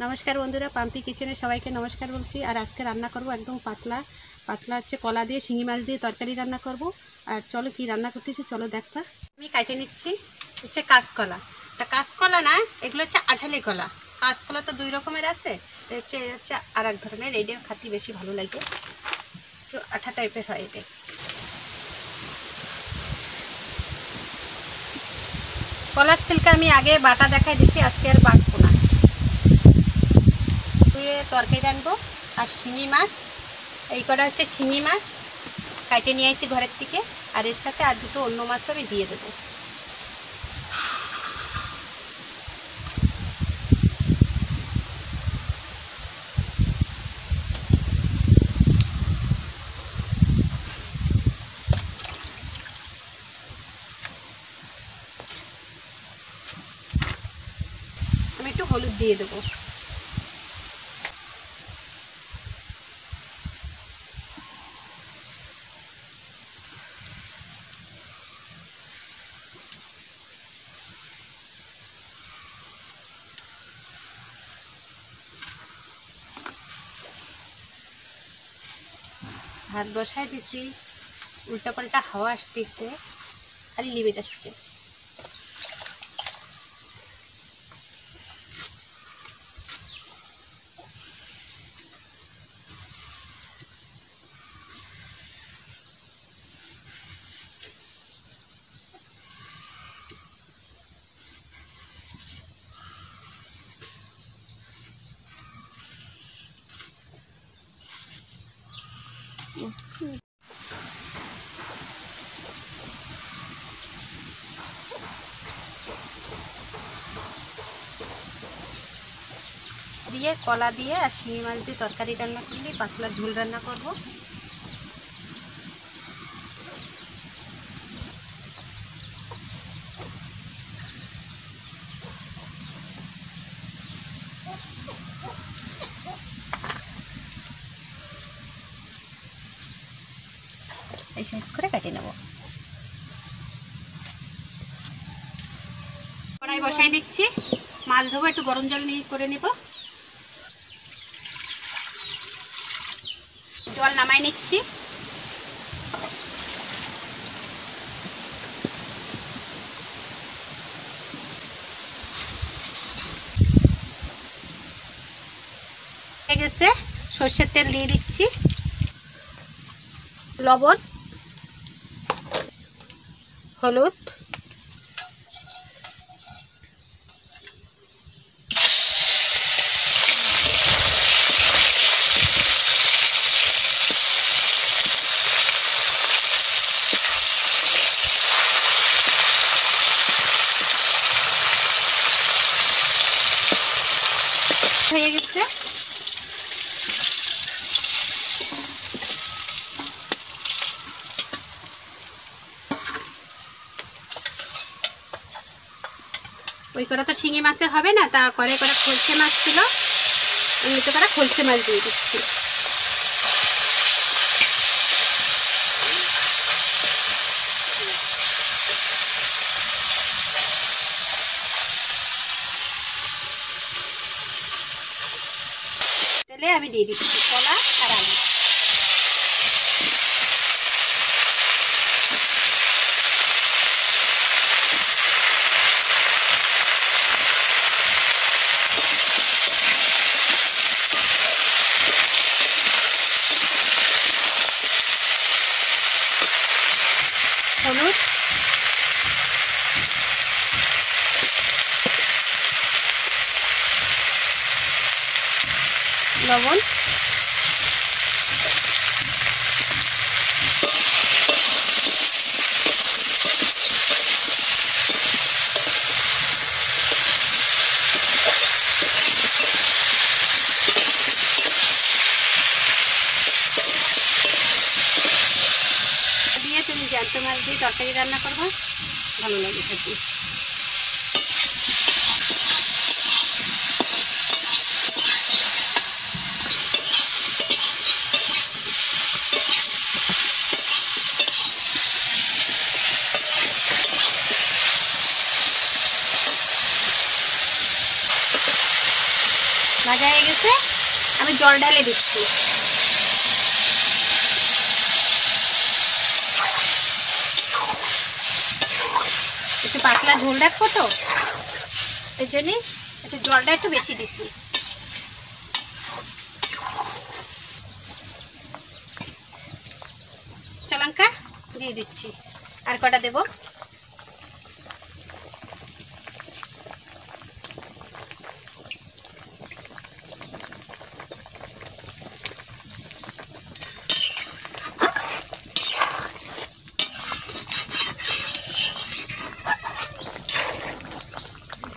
নমস্কার বন্ধুরা, পাম্পি কিচেনে সবাইকে নমস্কার বলছি। আর আজকে রান্না করব একদম পাতলা পাতলা হচ্ছে কলা দিয়ে শিঙি মাছ দিয়ে তরকারি রান্না করব। আর চলো কি রান্না করতেছি চলো দেখবা। আমি কাটে নিচ্ছি হচ্ছে কাঁচকলা। তা কাঁচকলা না, এগুলো হচ্ছে আঠালি কলা। কাঁচকলা তো দুই রকমের আছে, হচ্ছে আর এক ধরনের, এইটা খাতে বেশি ভালো লাগে, একটু আঠা টাইপের হয় এটা। কলার সিল্কা আমি আগে বাটা দেখাই দিচ্ছি, আজকে আর বাটবো না। ধুয়ে তরকারি রানবো। আর শিঙি মাছ, এই কটা হচ্ছে শিঙি মাছ কাটে নিয়ে আসছি ঘরের থেকে। আর এর সাথে আর দুটো অন্য মাছও আমি দিয়ে দেবো। আমি একটু হলুদ দিয়ে দেবো। ভাত বসায় দিছি, উল্টা পাল্টা হাওয়া আসতেছে, খালি লিবে যাচ্ছে। দিয়ে কলা দিয়ে আর শিঙি মাছ দিয়ে তরকারি রান্না করলে পাতলা ঝোল রান্না করব। এই সাইজ করে কেটে নেব। কড়াই বসাই দিচ্ছি, মাছ ধোবো, একটু গরম জল নিয়ে করে নেব। জল নামাই নিচ্ছি। হয়ে গেছে, সর্ষের তেল দিয়ে দিচ্ছি, লবণ, হলুদ, হয়ে গেছে। ওই করা তো শিঙি মাছে হবে না, তা করে করে খলসে মাছ ছিল, এমনিতে করে খলসে মাছ দিয়ে দিচ্ছি। তেলে আমি দিয়ে দিচ্ছি কলা আর আলু। হলুদ, লবণ, দিয়ে তুমি জ্যান্ত মাছ দিয়ে তরকারি রান্না করবো, ভালো লাগে খেতে। ভাজা হয়ে গেছে, আমি জল ঢেলে দিচ্ছি। একটু পাতলা ঝোল রাখবো তো, এর জন্যে একটু জলটা একটু বেশি দিচ্ছি। কাঁচা লঙ্কা দিয়ে দিচ্ছি, আর কটা দেবো।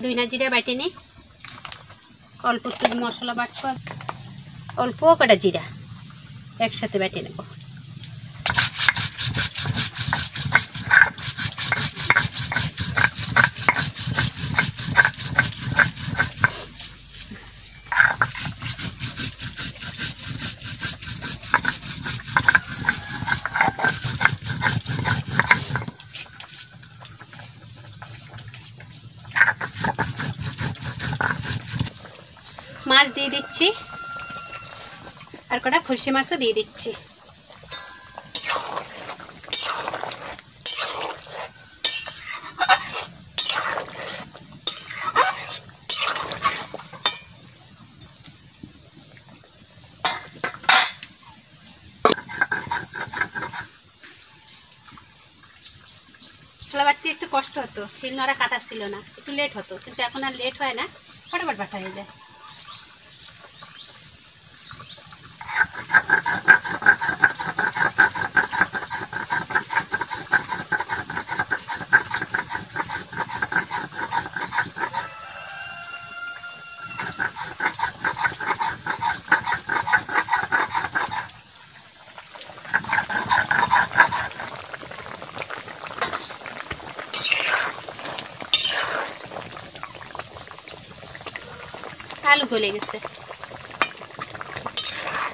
ধইনা জিরা বাটে নি, অল্প একটু মশলা বাটবো, অল্প কটা জিরা একসাথে বেটে নেব। মাছ দিয়ে দিচ্ছি, আর কটা খুলশি মাছও দিয়ে দিচ্ছি। মশলা বাটতে একটু কষ্ট হতো, শিলনোড়া কাটা ছিল না, একটু লেট হতো, কিন্তু এখন আর লেট হয় না, ফটাফট বাটা হয়ে যায়। আলু গলে গেছে,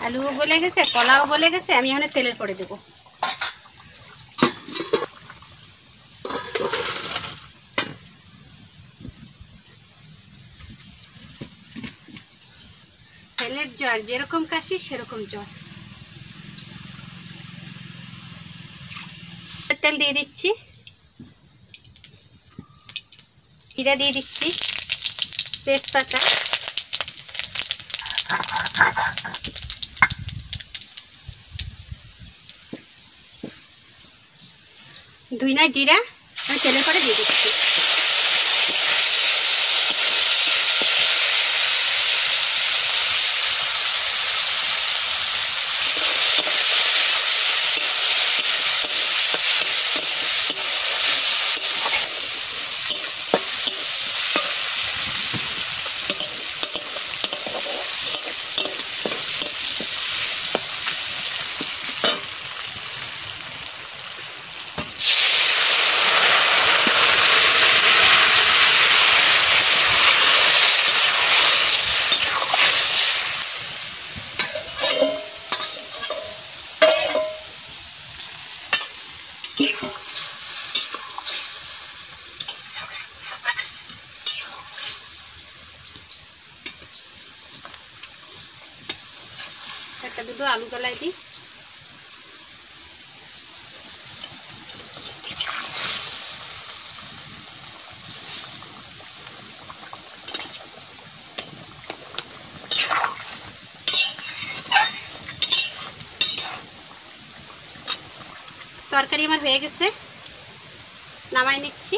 আলুও গলে গেছে, কলাও গলে গেছে, আমি এখানে তেলের পরে দেব। তেলের জ্বর যেরকম কাশি সেরকম জ্বর। তেল দিয়ে দিচ্ছি, জিরা দিয়ে দিচ্ছি, তেজপাতা, ধইনা জিরা আমি তেলের পরে দিয়ে দিচ্ছি। একটা দুটো আলু গলাই দিই। তরকারি আমার হয়ে গেছে, নামাই নিচ্ছি।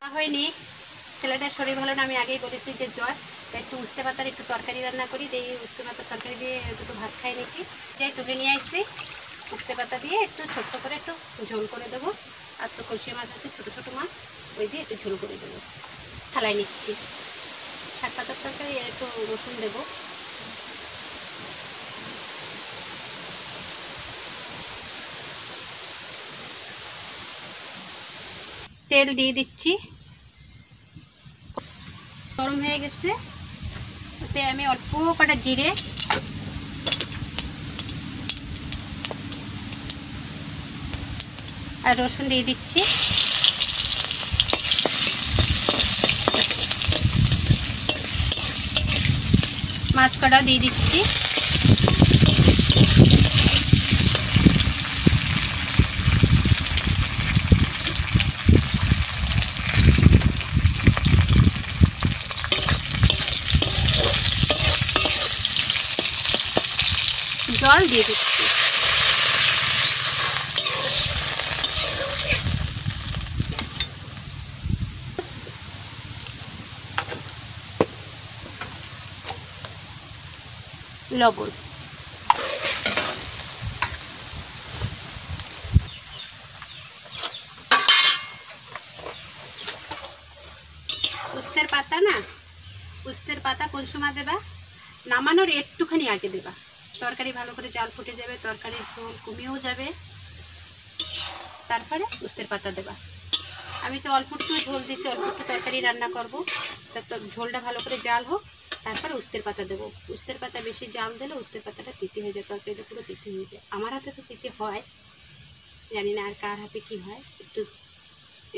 হয়নি, ছেলেটার শরীর ভালো না, আমি আগেই বলেছি যে জ্বর, একটু উস্তে পাতার একটু তরকারি রান্না করি, দিয়ে উস্তে পাতার তরকারি দিয়ে দুটো ভাত খাই নাকি, যাই তুলে নিয়ে আসছি। উস্তে পাতা দিয়ে একটু ছোট্ট করে একটু ঝোল করে দেবো, আর তো কলসি মাছ আছে ছোটো ছোটো মাছ, ওই দিয়ে একটু ঝোল করে দেবো। থালাই নিচ্ছি, শাক পাতার তরকারি একটু রসুন দেবো। তেল দিয়ে দিচ্ছি, গরম হয়ে গেছে, ওতে আমি অল্প কটা জিরে আর রসুন দিয়ে দিচ্ছি। মাছ কটাও দিয়ে দিচ্ছি। জল দিয়ে দিচ্ছি। লবণ। উস্তের পাতা না, উস্তের পাতা কোন সময় দেবা? নামানোর একটুখানি আগে দেবা। তরকারি ভালো করে জাল ফুটে যাবে, তরকারির ঝোল কমেও যাবে, তারপরে উস্তের পাতা দেবা। আমি তো অল্প একটু ঝোল দিচ্ছি, অল্প একটু তরকারি রান্না করবো, তার ঝোলটা ভালো করে জাল হোক, তারপরে উস্তের পাতা দেবো। উস্তের পাতা বেশি জাল দিলে উস্তের পাতাটা তিতে হয়ে যায়, তরকারিটা পুরো তিতে হয়ে যায়। আমার হাতে তো তিতে হয়, জানি না আর কার হাতে কি হয়। একটু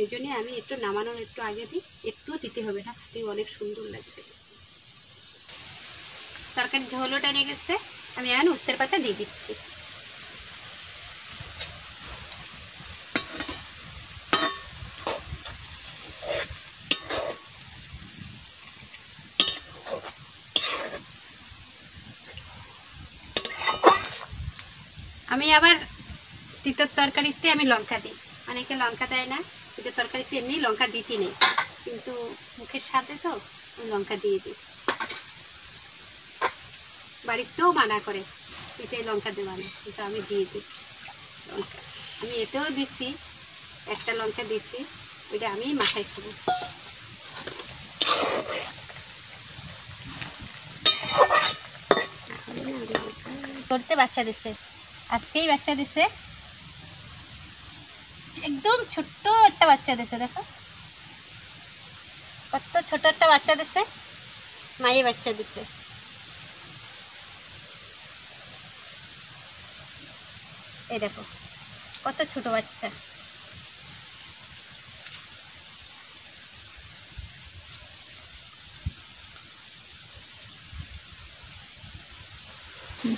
এই জন্যে আমি একটু নামানোর একটু আগে দিই, একটুও দিতে হবে না, খেতে অনেক সুন্দর লাগবে। তরকারি ঝোলও টেনে গেছে, আমি এখন উস্তের পাতা দিয়ে দিচ্ছি। আমি আবার তিতর তরকারিতে আমি লঙ্কা দিই, অনেকে লঙ্কা দেয় না। তিতর তরকারিতে এমনি লঙ্কা দিতে নেই, কিন্তু মুখের সাথে তো লঙ্কা দিয়ে দিই। বাড়িতেও মানা করে তিতে লঙ্কা দেওয়া না, কিন্তু আমি দিয়ে দিই লঙ্কা। আমি এতেও দিচ্ছি, একটা লঙ্কা দিচ্ছি, ওইটা আমি মাথায় খাবো। করতে বাচ্চা দিছে, আজকেই বাচ্চা দিছে, একদম ছোট্ট একটা বাচ্চা দিছে। দেখো কত ছোট একটা বাচ্চা দিছে, মায়ে বাচ্চা দিছে। এই দেখো কত ছোট বাচ্চা।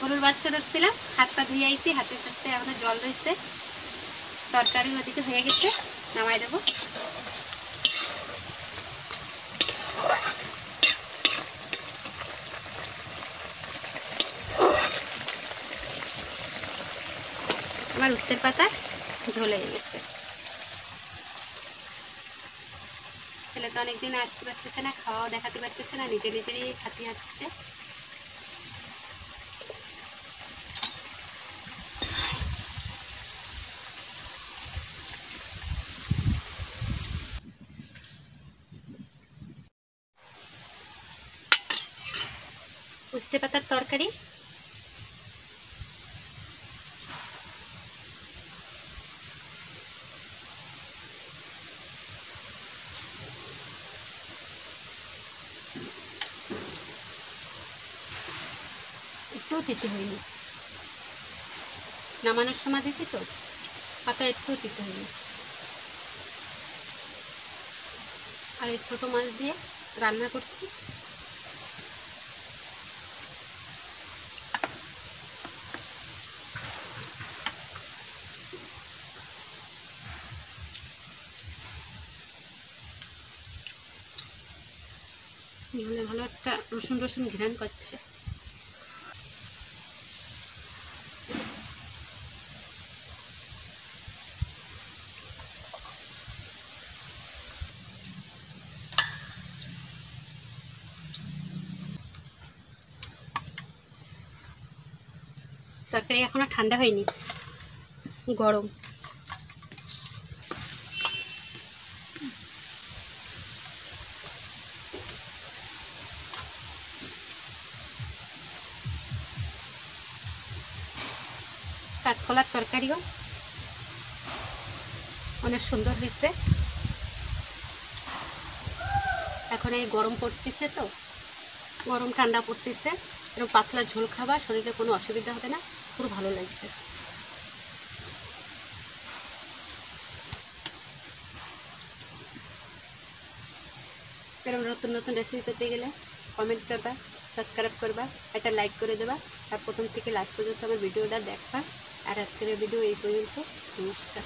গরুর বাচ্চা ধরছিলাম, হাত পা ধুয়ে আইছি, হাতে সাথে এখনো জল রয়েছে। তরকারি ওদিকে হয়ে গেছে, নামাই দেবো। আমার উস্তের পাতা ঝোল হয়ে গেছে। ছেলে তো অনেকদিন আসতে পারতেছে না, খাওয়াও দেখাতে পারতেছে না, নিজে নিজেরই খাতে হচ্ছে। উস্তে পাতার তরকারি একটু তিতে হয়নি, নামানোর সময় দিয়েছি তো পাতা একটু তিতে হয়নি। আর এই ছোটো মাছ দিয়ে রান্না করছি। মানে ভালো একটা রসুন রসুন ঘ্রাণ করছে। তরকারি এখনো ঠান্ডা হয়নি, গরম। কাঁচকলার তরকারিও অনেক সুন্দর হয়েছে। এখন এই গরম পড়তেছে তো, গরম ঠান্ডা পড়তেছে, এরকম পাতলা ঝোল খাবার শরীরে কোনো অসুবিধা হবে না, পুরো ভালো লাগছে। এরকম নতুন নতুন রেসিপি পেতে গেলে কমেন্ট করবা, সাবস্ক্রাইব করবা, একটা লাইক করে দেবা, আর প্রথম থেকে লাস্ট পর্যন্ত আমার ভিডিওটা দেখবা। আর আজকের ভিডিও এই পর্যন্ত। নমস্কার।